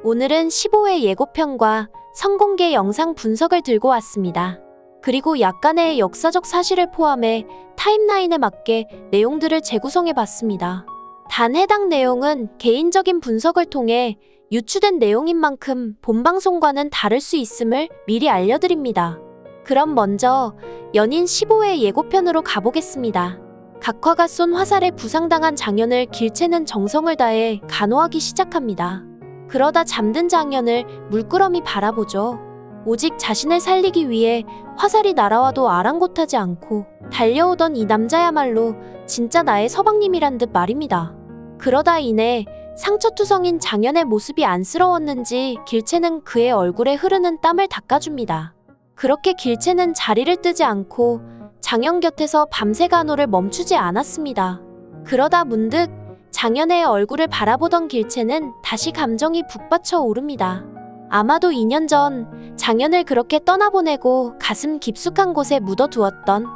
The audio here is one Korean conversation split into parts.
오늘은 15회 예고편과 선공개 영상 분석을 들고 왔습니다. 그리고 약간의 역사적 사실을 포함해 타임라인에 맞게 내용들을 재구성해 봤습니다. 단 해당 내용은 개인적인 분석을 통해 유추된 내용인 만큼 본방송과는 다를 수 있음을 미리 알려드립니다. 그럼 먼저 연인 15회 예고편으로 가보겠습니다. 각화가 쏜 화살에 부상당한 장현을 길채는 정성을 다해 간호하기 시작합니다. 그러다 잠든 장현을 물끄러미 바라보죠. 오직 자신을 살리기 위해 화살이 날아와도 아랑곳하지 않고 달려오던 이 남자야말로 진짜 나의 서방님이란 듯 말입니다. 그러다 이내 상처투성인 장현의 모습이 안쓰러웠는지 길채는 그의 얼굴에 흐르는 땀을 닦아줍니다. 그렇게 길채는 자리를 뜨지 않고 장현 곁에서 밤새 간호를 멈추지 않았습니다. 그러다 문득 장현의 얼굴을 바라보던 길채는 다시 감정이 북받쳐 오릅니다. 아마도 2년 전 장현을 그렇게 떠나보내고 가슴 깊숙한 곳에 묻어두었던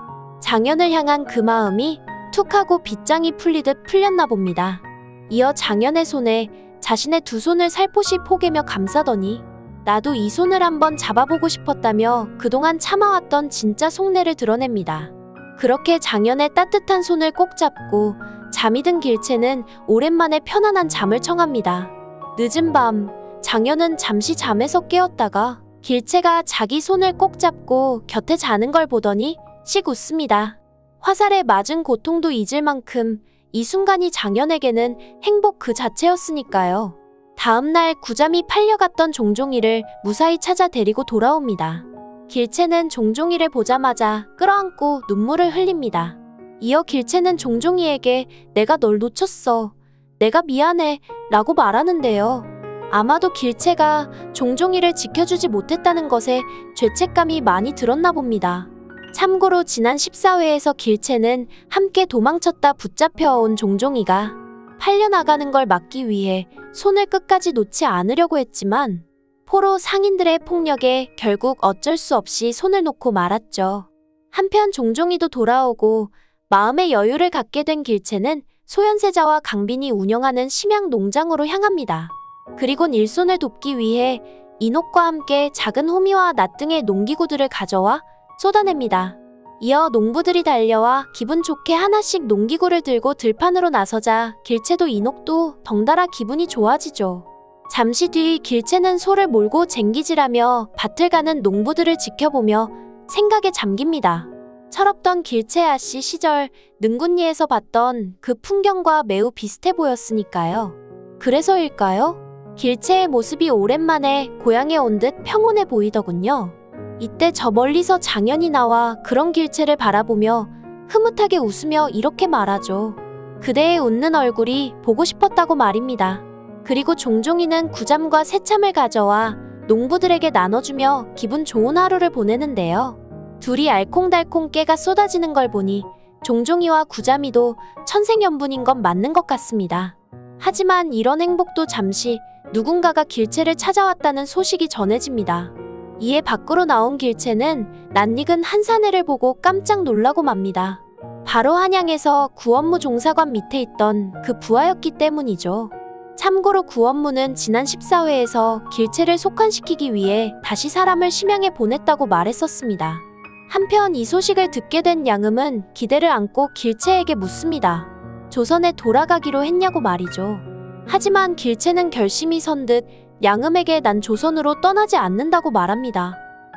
장현을 향한 그 마음이 툭 하고 빗장이 풀리듯 풀렸나 봅니다. 이어 장현의 손에 자신의 두 손을 살포시 포개며 감싸더니 나도 이 손을 한번 잡아보고 싶었다며 그동안 참아왔던 진짜 속내를 드러냅니다. 그렇게 장현의 따뜻한 손을 꼭 잡고 잠이 든 길채는 오랜만에 편안한 잠을 청합니다. 늦은 밤 장현은 잠시 잠에서 깨었다가 길채가 자기 손을 꼭 잡고 곁에 자는 걸 보더니 씩 웃습니다. 화살에 맞은 고통도 잊을 만큼 이 순간이 장현에게는 행복 그 자체였으니까요. 다음날 구잠이 팔려갔던 종종이를 무사히 찾아 데리고 돌아옵니다. 길채는 종종이를 보자마자 끌어안고 눈물을 흘립니다. 이어 길채는 종종이에게 내가 널 놓쳤어. 내가 미안해. 라고 말하는데요. 아마도 길채가 종종이를 지켜주지 못했다는 것에 죄책감이 많이 들었나 봅니다. 참고로 지난 14회에서 길채는 함께 도망쳤다 붙잡혀온 종종이가 팔려나가는 걸 막기 위해 손을 끝까지 놓지 않으려고 했지만 포로 상인들의 폭력에 결국 어쩔 수 없이 손을 놓고 말았죠. 한편 종종이도 돌아오고 마음의 여유를 갖게 된 길채는 소현세자와 강빈이 운영하는 심양 농장으로 향합니다. 그리곤 일손을 돕기 위해 인옥과 함께 작은 호미와 낫 등의 농기구들을 가져와 쏟아냅니다. 이어 농부들이 달려와 기분 좋게 하나씩 농기구를 들고 들판으로 나서자 길채도 인옥도 덩달아 기분이 좋아지죠. 잠시 뒤 길채는 소를 몰고 쟁기질하며 밭을 가는 농부들을 지켜보며 생각에 잠깁니다. 철없던 길채 아씨 시절 능군리에서 봤던 그 풍경과 매우 비슷해 보였으니까요. 그래서일까요? 길채의 모습이 오랜만에 고향에 온 듯 평온해 보이더군요. 이때 저 멀리서 장현이 나와 그런 길채를 바라보며 흐뭇하게 웃으며 이렇게 말하죠. 그대의 웃는 얼굴이 보고 싶었다고 말입니다. 그리고 종종이는 구잠과 새참을 가져와 농부들에게 나눠주며 기분 좋은 하루를 보내는데요. 둘이 알콩달콩 깨가 쏟아지는 걸 보니 종종이와 구잠이도 천생연분인 건 맞는 것 같습니다. 하지만 이런 행복도 잠시 누군가가 길채를 찾아왔다는 소식이 전해집니다. 이에 밖으로 나온 길채는 낯익은 한 사내를 보고 깜짝 놀라고 맙니다. 바로 한양에서 구원무 종사관 밑에 있던 그 부하였기 때문이죠. 참고로 구원무는 지난 14회에서 길채를 속환시키기 위해 다시 사람을 심양에 보냈다고 말했었습니다. 한편 이 소식을 듣게 된 양음은 기대를 안고 길채에게 묻습니다. 조선에 돌아가기로 했냐고 말이죠. 하지만 길채는 결심이 선 듯 양음에게 난 조선으로 떠나지 않는다고 말합니다.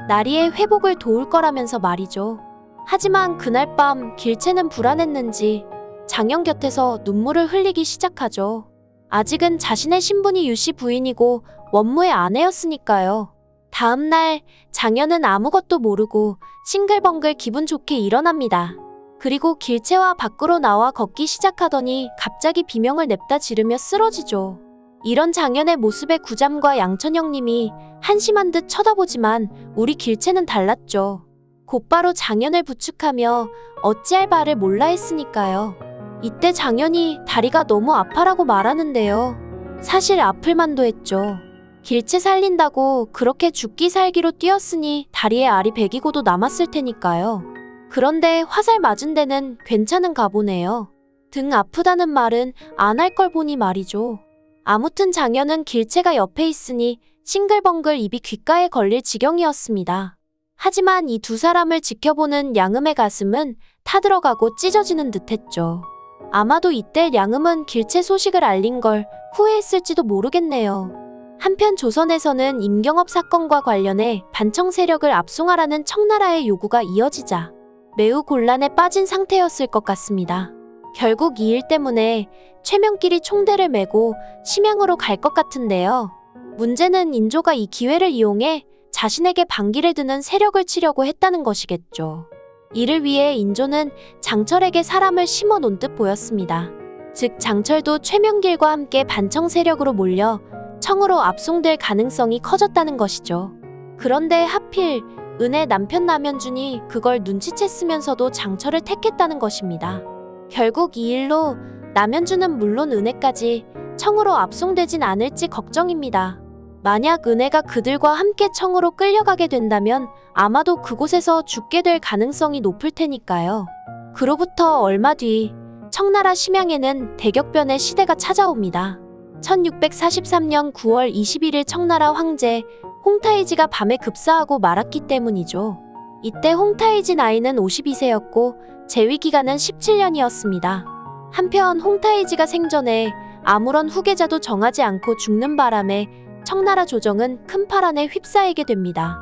나리의 회복을 도울 거라면서 말이죠. 하지만 그날 밤 길채는 불안했는지 장현 곁에서 눈물을 흘리기 시작하죠. 아직은 자신의 신분이 유씨 부인이고 원무의 아내였으니까요. 다음날 장현은 아무것도 모르고 싱글벙글 기분 좋게 일어납니다. 그리고 길채와 밖으로 나와 걷기 시작하더니 갑자기 비명을 냅다 지르며 쓰러지죠. 이런 장현의 모습에 구잠과 양천영님이 한심한 듯 쳐다보지만 우리 길채는 달랐죠. 곧바로 장현을 부축하며 어찌할 바를 몰라 했으니까요. 이때 장현이 다리가 너무 아파라고 말하는데요. 사실 아플 만도 했죠. 길채 살린다고 그렇게 죽기 살기로 뛰었으니 다리에 알이 배기고도 남았을 테니까요. 그런데 화살 맞은 데는 괜찮은가 보네요. 등 아프다는 말은 안 할 걸 보니 말이죠. 아무튼 장현은 길채가 옆에 있으니 싱글벙글 입이 귓가에 걸릴 지경이었습니다. 하지만 이 두 사람을 지켜보는 양음의 가슴은 타들어가고 찢어지는 듯했죠. 아마도 이때 양음은 길채 소식을 알린 걸 후회했을지도 모르겠네요. 한편 조선에서는 임경업 사건과 관련해 반청 세력을 압송하라는 청나라의 요구가 이어지자 매우 곤란에 빠진 상태였을 것 같습니다. 결국 이 일 때문에 최명길이 총대를 메고 심양으로 갈 것 같은데요. 문제는 인조가 이 기회를 이용해 자신에게 반기를 드는 세력을 치려고 했다는 것이겠죠. 이를 위해 인조는 장철에게 사람을 심어 놓은 듯 보였습니다. 즉 장철도 최명길과 함께 반청 세력으로 몰려 청으로 압송될 가능성이 커졌다는 것이죠. 그런데 하필 은의 남편 남현준이 그걸 눈치챘으면서도 장철을 택했다는 것입니다. 결국 이 일로 남현준은 물론 은혜까지 청으로 압송되진 않을지 걱정입니다. 만약 은혜가 그들과 함께 청으로 끌려가게 된다면 아마도 그곳에서 죽게 될 가능성이 높을 테니까요. 그로부터 얼마 뒤 청나라 심양에는 대격변의 시대가 찾아옵니다. 1643년 9월 21일 청나라 황제 홍타이지가 밤에 급사하고 말았기 때문이죠. 이때 홍타이지 나이는 52세였고 재위기간은 17년이었습니다. 한편 홍타이지가 생전에 아무런 후계자도 정하지 않고 죽는 바람에 청나라 조정은 큰 파란에 휩싸이게 됩니다.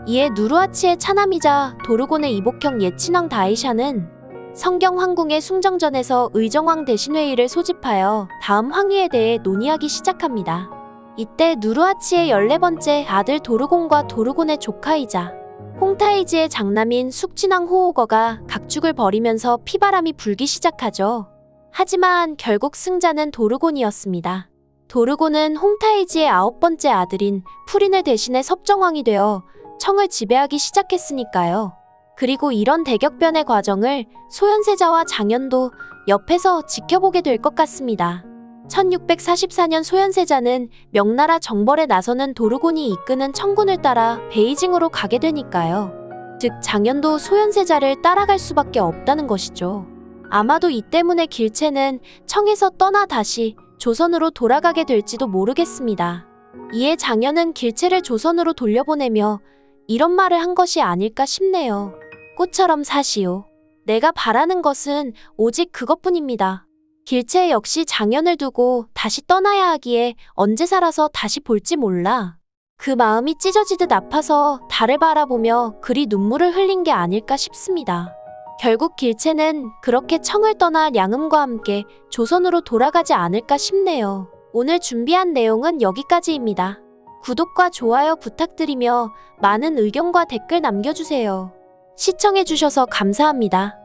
이에 누르하치의 차남이자 도르곤의 이복형 예친왕 다이샤는 성경 황궁의 숭정전에서 의정왕 대신회의를 소집하여 다음 황위에 대해 논의하기 시작합니다. 이때 누르하치의 14번째 아들 도르곤과 도르곤의 조카이자 홍타이지의 장남인 숙친왕 호오거가 각축을 벌이면서 피바람이 불기 시작하죠. 하지만 결국 승자는 도르곤이었습니다. 도르곤은 홍타이지의 9번째 아들인 푸린을 대신해 섭정왕이 되어 청을 지배하기 시작했으니까요. 그리고 이런 대격변의 과정을 소현세자와 장현도 옆에서 지켜보게 될 것 같습니다. 1644년 소현세자는 명나라 정벌에 나서는 도르곤이 이끄는 청군을 따라 베이징으로 가게 되니까요. 즉 장현도 소현세자를 따라갈 수밖에 없다는 것이죠. 아마도 이 때문에 길채는 청에서 떠나 다시 조선으로 돌아가게 될지도 모르겠습니다. 이에 장현은 길채를 조선으로 돌려보내며 이런 말을 한 것이 아닐까 싶네요. 꽃처럼 사시오. 내가 바라는 것은 오직 그것뿐입니다. 길채 역시 장현을 두고 다시 떠나야 하기에 언제 살아서 다시 볼지 몰라. 그 마음이 찢어지듯 아파서 달을 바라보며 그리 눈물을 흘린 게 아닐까 싶습니다. 결국 길채는 그렇게 청을 떠나 양음과 함께 조선으로 돌아가지 않을까 싶네요. 오늘 준비한 내용은 여기까지입니다. 구독과 좋아요 부탁드리며 많은 의견과 댓글 남겨주세요. 시청해주셔서 감사합니다.